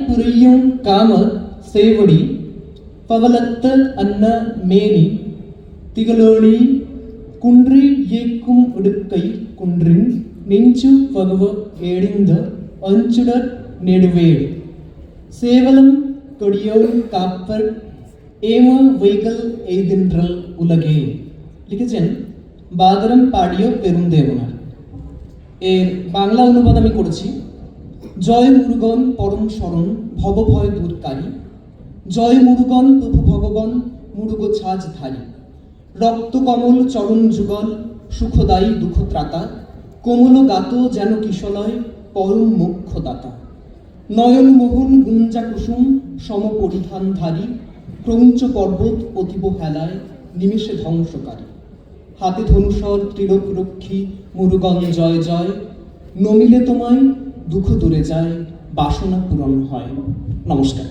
புரியும் காம சேவடி பவலத்த அன்ன மேனி திகழொளி குன்றி ஏக்கும் இடுக்கை குன்றின் நெஞ்சு பகுவ ஏடிந்த அஞ்சுடர் நெடுவேடு சேவலம் கொடியோன் কাপ্পর এম வைகல் এদিনরল উলগে লিখেছেন বাদরম পাড়িও পেরুমদেবনার। এর বাংলা অনুবাদ আমি করেছি। জয় মুরুগন পরম শরণ ভবভয় দূরকারী, জয় মুরুগন প্রভু ভগবান মুরুগ ছাজ ধারী, রক্ত কমল চরণ যুগল সুখদায়ী দুঃখত্রাতা, কোমল গাত যেন কিশলয় পরম মোক্ষদাতা, নয়ন মোহন গুঞ্জা কুসুম সমপরিধানধারী, ক্রৌঞ্চ পর্বত অতীব হেলায় নিমেষে ধ্বংসকারী, হাতে ধনুষর ত্রিলোক রক্ষী মুরুগন জয় জয়, নমিলে তোমায় দুঃখ দূরে যায় বাসনা পূরণ হয়। নমস্কার।